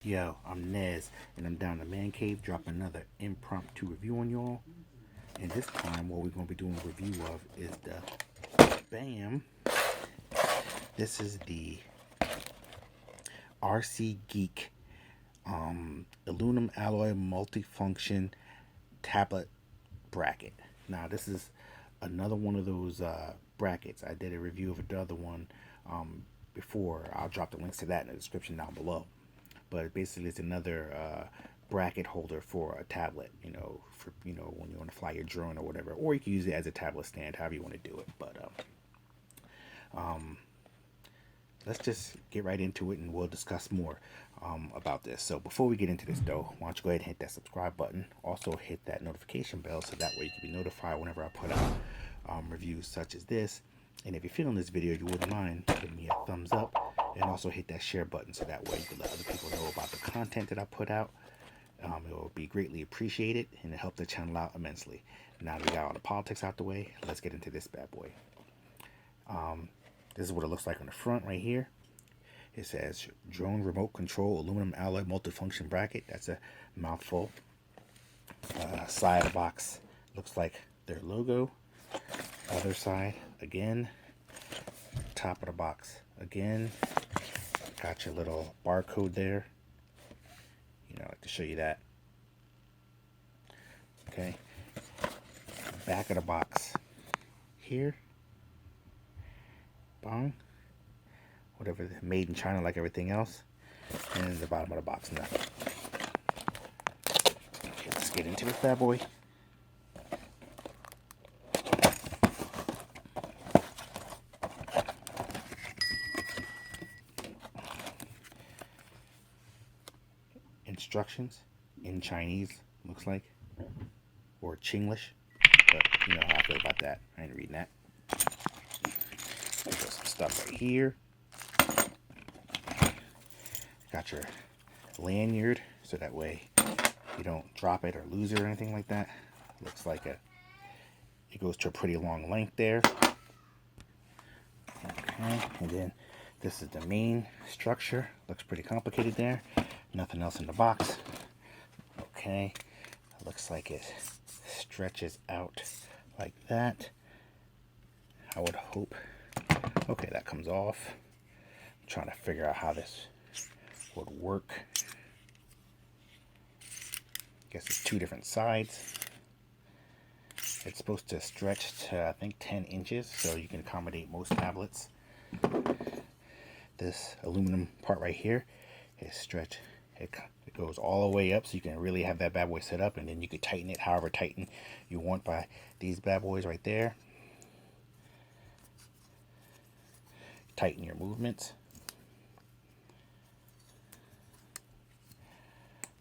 Yo, I'm Nez, and I'm down in the man cave dropping another impromptu review on y'all. And this time, what we're going to be doing a review of is the BAM. This is the Rcgeek aluminum alloy multifunction tablet bracket. Now, this is another one of those brackets. I did a review of another one before. I'll drop the links to that in the description down below. But basically, it's another bracket holder for a tablet. For when you want to fly your drone or whatever, or you can use it as a tablet stand, however you want to do it. But let's just get right into it, and we'll discuss more about this. So before we get into this, though, why don't you go ahead and hit that subscribe button? Also, hit that notification bell so that way you can be notified whenever I put out reviews such as this. And if you're feeling this video, you wouldn't mind giving me a thumbs up, and also hit that share button so that way you can let other people know about the content that I put out. It will be greatly appreciated, and it help the channel out immensely. Now that we got all the politics out the way, let's get into this bad boy. This is what it looks like on the front right here. It says drone remote control aluminum alloy multifunction bracket. That's a mouthful. Side of the box looks like their logo. Other side again. Top of the box again. Got your little barcode there. I like to show you that. Okay. Back of the box here. Bong. Whatever, made in China like everything else. And the bottom of the box, nothing. Okay, let's get into this bad boy. Instructions in Chinese, looks like, or Chinglish, but you know how I feel about that. I ain't reading that. There's some stuff right here. Got your lanyard, so that way you don't drop it or lose it or anything like that. Looks like it goes to a pretty long length there. Okay, and then this is the main structure. Looks pretty complicated there. Nothing else in the box. Okay, it looks like it stretches out like that. I would hope. Okay, that comes off. I'm trying to figure out how this would work. Guess it's two different sides. It's supposed to stretch to, I think, 10 inches, so you can accommodate most tablets. This aluminum part right here is stretched. It goes all the way up, so you can really have that bad boy set up, and then you can tighten it however tighten you want by these bad boys right there. Tighten your movements.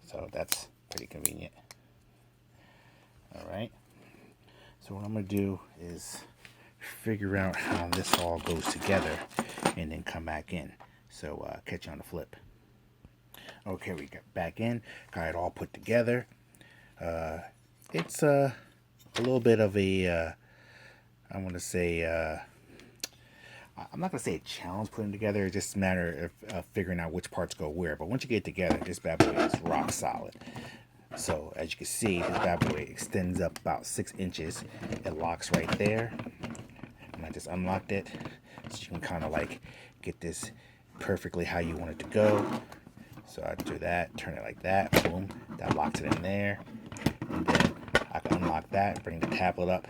So that's pretty convenient. Alright. So what I'm going to do is figure out how this all goes together and then come back in. So catch you on the flip. Okay, we got back in, got it all put together. It's a little bit of a, I want to say, I'm not going to say a challenge putting together. It's just a matter of figuring out which parts go where. But once you get it together, this bad boy is rock solid. So as you can see, this bad boy extends up about 6 inches. It locks right there. And I just unlocked it. So you can kind of like get this perfectly how you want it to go. So I do that, turn it like that, boom, that locks it in there. And then I can unlock that, bring the tablet up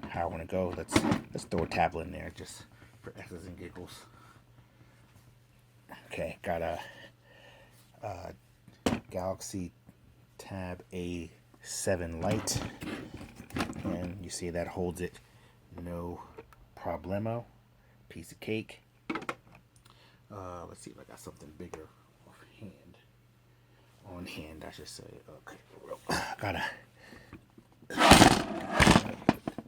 how I want to go. Let's throw a tablet in there just for X's and giggles. Okay, got a Galaxy Tab A7 Lite, and you see that holds it no problemo. Piece of cake. Let's see if I got something bigger on hand, I should say. Okay,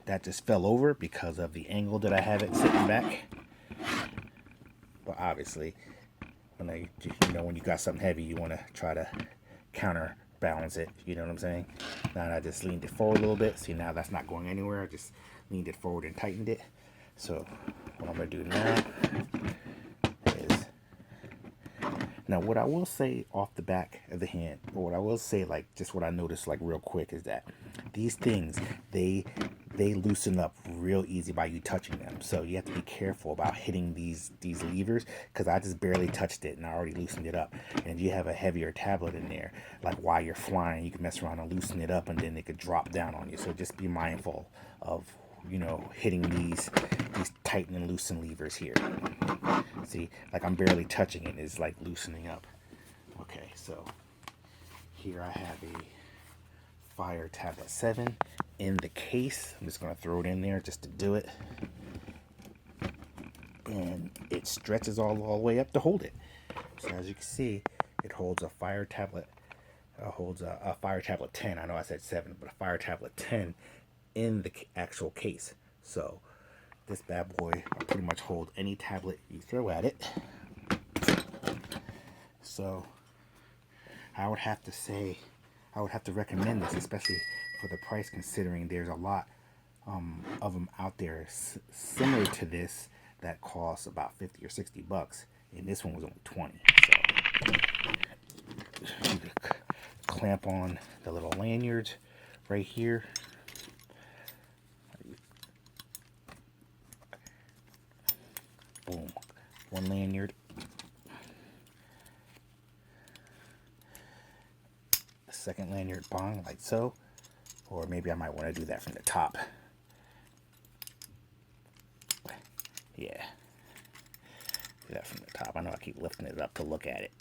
that just fell over because of the angle that I have it sitting back. But obviously, when you got something heavy, you want to try to counterbalance it. You know what I'm saying? Now I just leaned it forward a little bit. See, now that's not going anywhere. I just leaned it forward and tightened it. So what I'm gonna do now is Now, what I will say off the back of the hand, or what I will say, like, just what I noticed, like, real quick, is that these things, they loosen up real easy by you touching them. So you have to be careful about hitting these levers, because I just barely touched it and I already loosened it up. And if you have a heavier tablet in there, like while you're flying, you can mess around and loosen it up, and then it could drop down on you. So just be mindful of, you know, hitting these tighten and loosen levers here. See, like I'm barely touching it, it's like loosening up. Okay, so here I have a Fire Tablet 7 in the case. I'm just going to throw it in there just to do it. And it stretches all the way up to hold it. So as you can see, it holds a Fire Tablet, a Fire Tablet 10. I know I said 7, but a Fire Tablet 10 in the actual case. So this bad boy will pretty much hold any tablet you throw at it. So I would have to say, I would have to recommend this, especially for the price, considering there's a lot of them out there similar to this that costs about 50 or 60 bucks, and this one was only 20. So you could clamp on the little lanyards right here. Boom, one lanyard. The second lanyard, bong, like so. Or maybe I might want to do that from the top. Yeah. Do that from the top. I know I keep lifting it up to look at it.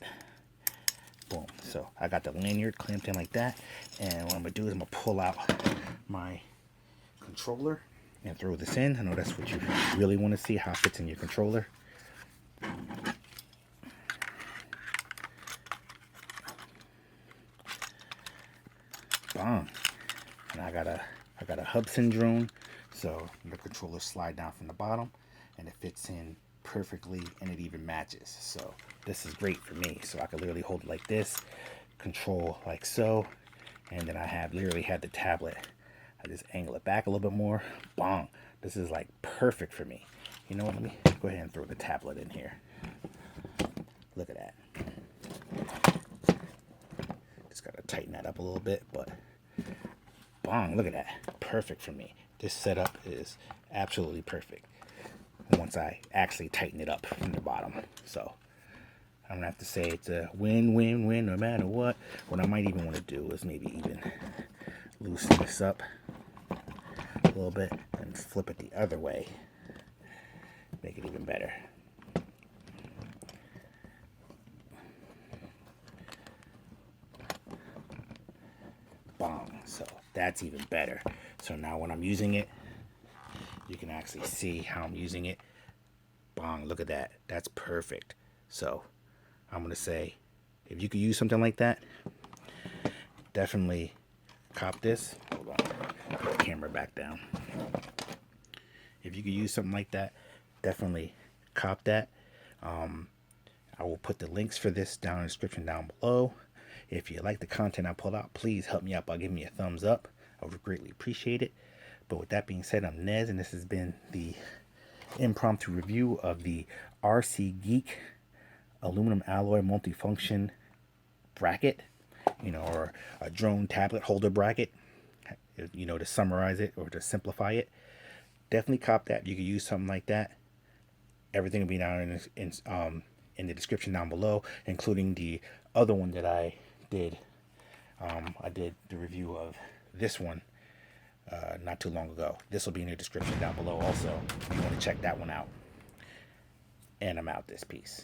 Boom. So I got the lanyard clamped in like that. And what I'm going to do is I'm going to pull out my controller and throw this in. I know that's what you really want to see, how it fits in your controller. Bong. And I got a Hubsan drone, so the controller slide down from the bottom and it fits in perfectly, and it even matches. So this is great for me. So I can literally hold it like this, control like so, and then I literally have the tablet. I just angle it back a little bit more. Bong. This is like perfect for me. You know what? Let me go ahead and throw the tablet in here. Look at that. Just gotta tighten that up a little bit, but bong, look at that. Perfect for me. This setup is absolutely perfect once I actually tighten it up from the bottom. So I'm gonna have to say it's a win-win-win no matter what. What I might even want to do is maybe even loosen this up a little bit and flip it the other way. Make it even better. Bong. So that's even better. So now when I'm using it, you can actually see how I'm using it. Bong, look at that. That's perfect. So I'm going to say, if you could use something like that, definitely cop this. Hold on. Put the camera back down. If you could use something like that, definitely cop that. I will put the links for this down in the description down below. If you like the content I pull out, please help me out by giving me a thumbs up. I would greatly appreciate it. But with that being said, I'm Nez, and this has been the impromptu review of the Rcgeek aluminum alloy multifunction bracket, or a drone tablet holder bracket, to summarize it or to simplify it. Definitely cop that. You could use something like that. Everything will be down in the description down below, including the other one that I did. I did the review of this one not too long ago. This will be in the description down below also if you want to check that one out. And I'm out this piece.